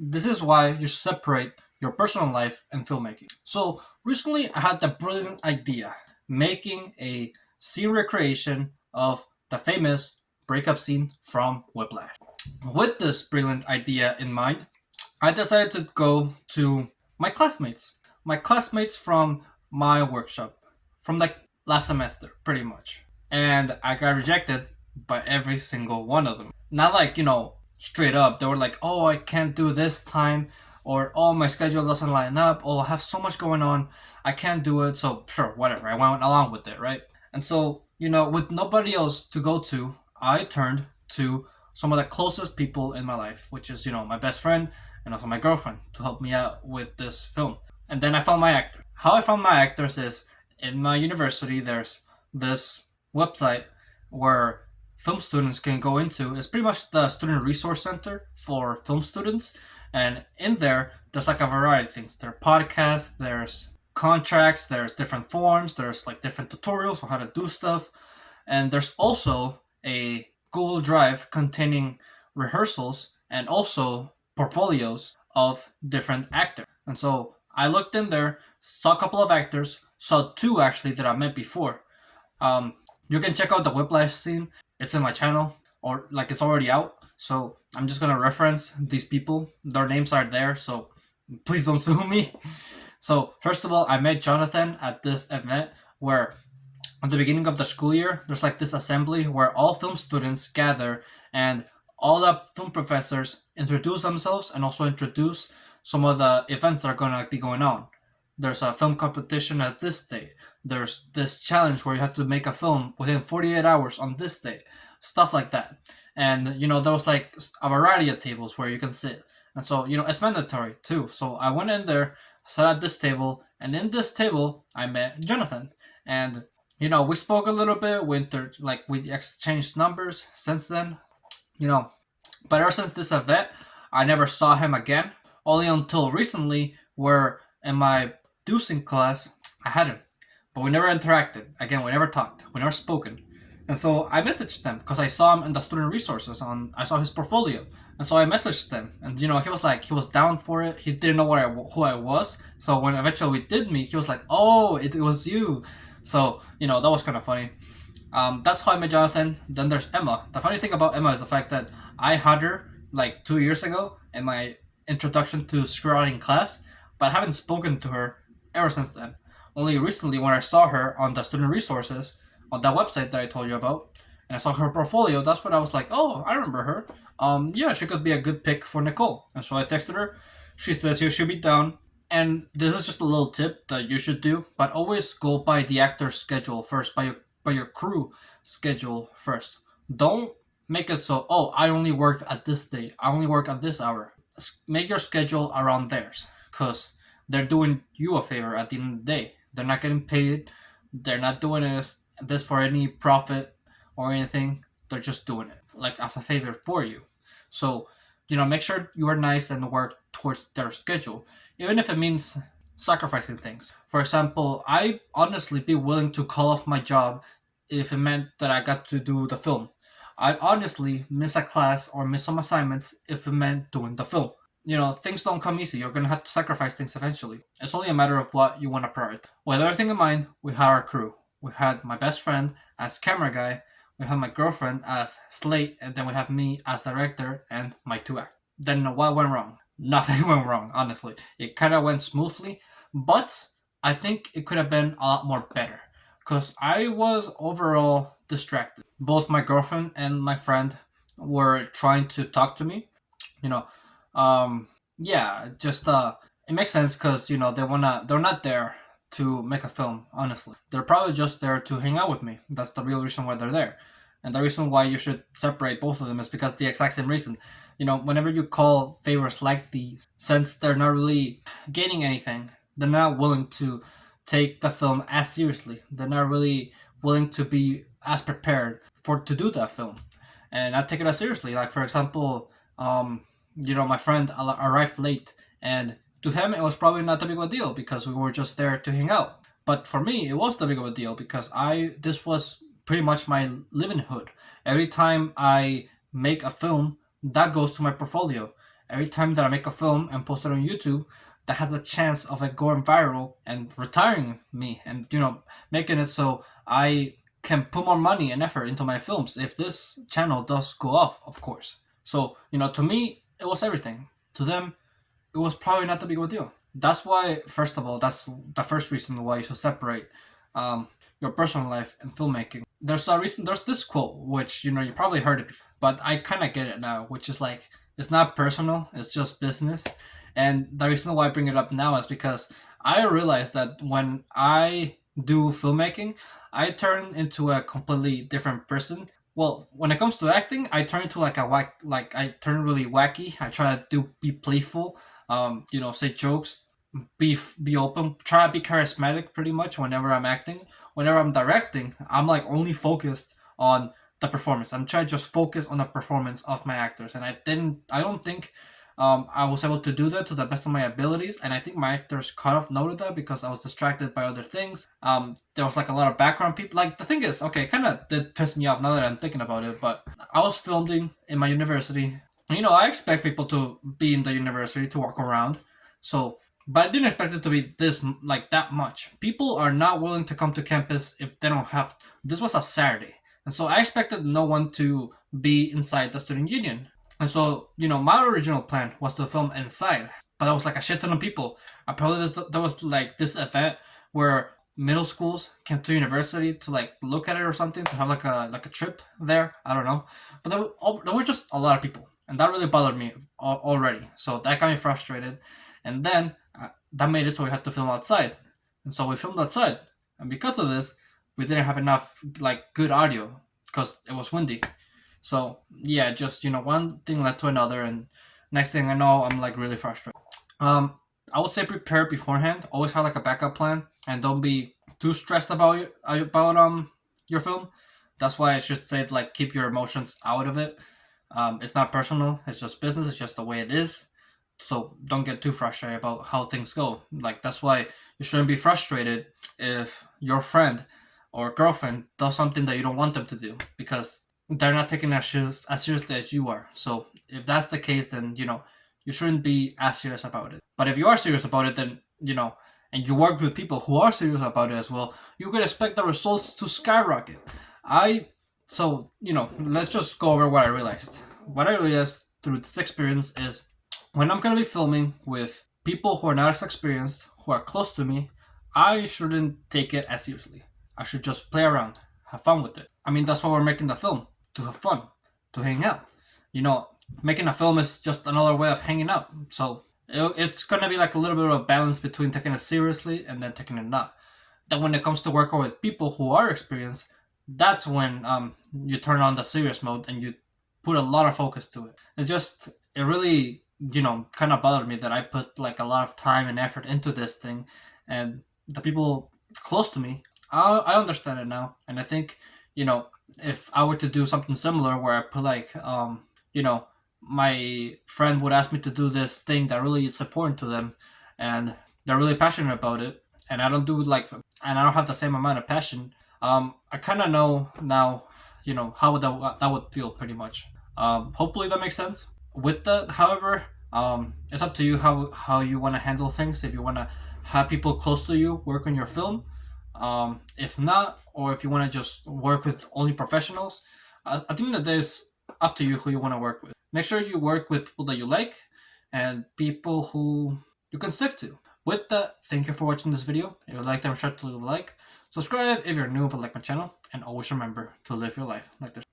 This is why you should separate your personal life and filmmaking. So recently I had the brilliant idea making a scene recreation of the famous breakup scene from Whiplash. With this brilliant idea in mind, I decided to go to my classmates from my workshop, from like last semester, pretty much. And I got rejected by every single one of them. Not like, straight up. They were like, oh, I can't do this time, or oh, my schedule doesn't line up, oh, I have so much going on, I can't do it, so sure, whatever. I went along with it, right? And so, with nobody else to go to, I turned to some of the closest people in my life, which is, my best friend and also my girlfriend, to help me out with this film. And then I found my actor. How I found my actors is in my university, there's this website where film students can go into. It's pretty much the student resource center for film students. And in there, there's like a variety of things. There are podcasts, there's contracts, there's different forms, there's like different tutorials on how to do stuff. And there's also a Google Drive containing rehearsals and also portfolios of different actors. And so I looked in there, saw a couple of actors, saw two actually that I met before. You can check out the Whiplash scene. It's in my channel, or like it's already out. So I'm just gonna reference these people. Their names are there, so please don't sue me. So first of all, I met Jonathan at this event where at the beginning of the school year, there's like this assembly where all film students gather and all the film professors introduce themselves and also introduce some of the events that are gonna be going on. There's a film competition at this day. There's this challenge where you have to make a film within 48 hours on this day. Stuff like that. And, there was like a variety of tables where you can sit. And so, it's mandatory too. So I went in there, sat at this table, and in this table, I met Jonathan. And, we spoke a little bit. We exchanged numbers since then, But ever since this event, I never saw him again. Only until recently, where in my deucing class, I had him. But we never interacted. Again, we never talked. We never spoken. And so I messaged them because I saw him in the student resources I saw his portfolio. And so I messaged them. And, he was down for it. He didn't know who I was. So when eventually we did meet, he was like, oh, it was you. So, that was kind of funny. That's how I met Jonathan. Then there's Emma. The funny thing about Emma is the fact that I had her like 2 years ago in my introduction to screenwriting class, but I haven't spoken to her ever since then. Only recently, when I saw her on the student resources on that website that I told you about, and I saw her portfolio, that's when I was like, oh, I remember her. Yeah, she could be a good pick for Nicole. And so I texted her. She says you should be down. And this is just a little tip that you should do, but always go by the actor's schedule first, by your crew schedule first. Don't make it so, oh, I only work at this day, I only work at this hour. Make your schedule around theirs, because they're doing you a favor at the end of the day. They're not getting paid. They're not doing this for any profit or anything. They're just doing it like as a favor for you. So, make sure you are nice and work towards their schedule, even if it means sacrificing things. For example, I honestly be willing to call off my job if it meant that I got to do the film. I'd honestly miss a class or miss some assignments if it meant doing the film. Things don't come easy. You're going to have to sacrifice things eventually. It's only a matter of what you want to prioritize. With everything in mind, we had our crew. We had my best friend as camera guy, we had my girlfriend as slate, and then we have me as director and my two actors. Then what went wrong? Nothing went wrong, honestly. It kind of went smoothly, but I think it could have been a lot more better because I was overall distracted. Both my girlfriend and my friend were trying to talk to me. Yeah, just it makes sense because they're not there to make a film. Honestly, they're probably just there to hang out with me. That's the real reason why they're there, and the reason why you should separate both of them is because the exact same reason. Whenever you call favors like these, since they're not really gaining anything, they're not willing to take the film as seriously. They're not really willing to be as prepared to do that film, and not take it as seriously. Like for example, my friend arrived late, and to him it was probably not that big of a deal because we were just there to hang out. But for me, it was that big of a deal because this was pretty much my livelihood. Every time I make a film, that goes to my portfolio. every time that I make a film and post it on YouTube, that has a chance of it going viral and retiring me, and making it so I can put more money and effort into my films if this channel does go off, of course. So to me, it was everything. To them, it was probably not the big of a deal. That's why, first of all, that's the first reason why you should separate um, your personal life and filmmaking. There's a reason. There's this quote, which you probably heard it before, but I kind of get it now, which is like, it's not personal, it's just business. And the reason why I bring it up now is because I realized that when I do filmmaking, I turn into a completely different person. Well, when it comes to acting, I turn into like a like I turn really wacky. I try to be playful, say jokes, be open, try to be charismatic pretty much whenever I'm acting. Whenever I'm directing, I'm like only focused on the performance. I'm trying to just focus on the performance of my actors, and I don't think I was able to do that to the best of my abilities, and I think my actors kind of noted that because I was distracted by other things. There was like a lot of background people. Like the thing is, okay, kind of did piss me off now that I'm thinking about it. But I was filming in my university. I expect people to be in the university to walk around. So, but I didn't expect it to be this like that much. People are not willing to come to campus if they don't have to. This was a Saturday, and so I expected no one to be inside the student union. And so, my original plan was to film inside, but that was like a shit ton of people. I probably there was like this event where middle schools came to university to like look at it or something, to have like a trip there. I don't know, but there were just a lot of people, and that really bothered me already. So that got me frustrated, and then that made it so we had to film outside, and so we filmed outside, and because of this, we didn't have enough like good audio because it was windy. So yeah, just one thing led to another, and next thing I know, I'm like really frustrated. I would say prepare beforehand. Always have like a backup plan, and don't be too stressed about your film. That's why I should say like keep your emotions out of it. It's not personal. It's just business. It's just the way it is. So don't get too frustrated about how things go. Like that's why you shouldn't be frustrated if your friend or girlfriend does something that you don't want them to do, because they're not taking it as seriously as you are. So if that's the case, then you shouldn't be as serious about it. But if you are serious about it, then and you work with people who are serious about it as well, you could expect the results to skyrocket. I so let's just go over what I realized. What I realized through this experience is, when I'm gonna be filming with people who are not as experienced, who are close to me, I shouldn't take it as seriously. I should just play around, have fun with it. I mean, that's why we're making the film, to have fun, to hang out. Making a film is just another way of hanging out. So it's gonna be like a little bit of a balance between taking it seriously and then taking it not. Then when it comes to working with people who are experienced, that's when you turn on the serious mode and you put a lot of focus to it. It really kind of bothered me that I put like a lot of time and effort into this thing, and the people close to me, I understand it now, and I think if I were to do something similar where I put like my friend would ask me to do this thing that really is important to them, and they're really passionate about it, and I don't do it like them, and I don't have the same amount of passion. I kind of know now, how that would feel pretty much. Hopefully that makes sense. With that, however, it's up to you how you want to handle things. If you want to have people close to you work on your film, if not, or if you want to just work with only professionals, I think that there's up to you who you want to work with. Make sure you work with people that you like and people who you can stick to. With that, thank you for watching this video. If you like, then sure to leave a like. Subscribe if you're new but like my channel, and always remember to live your life like this.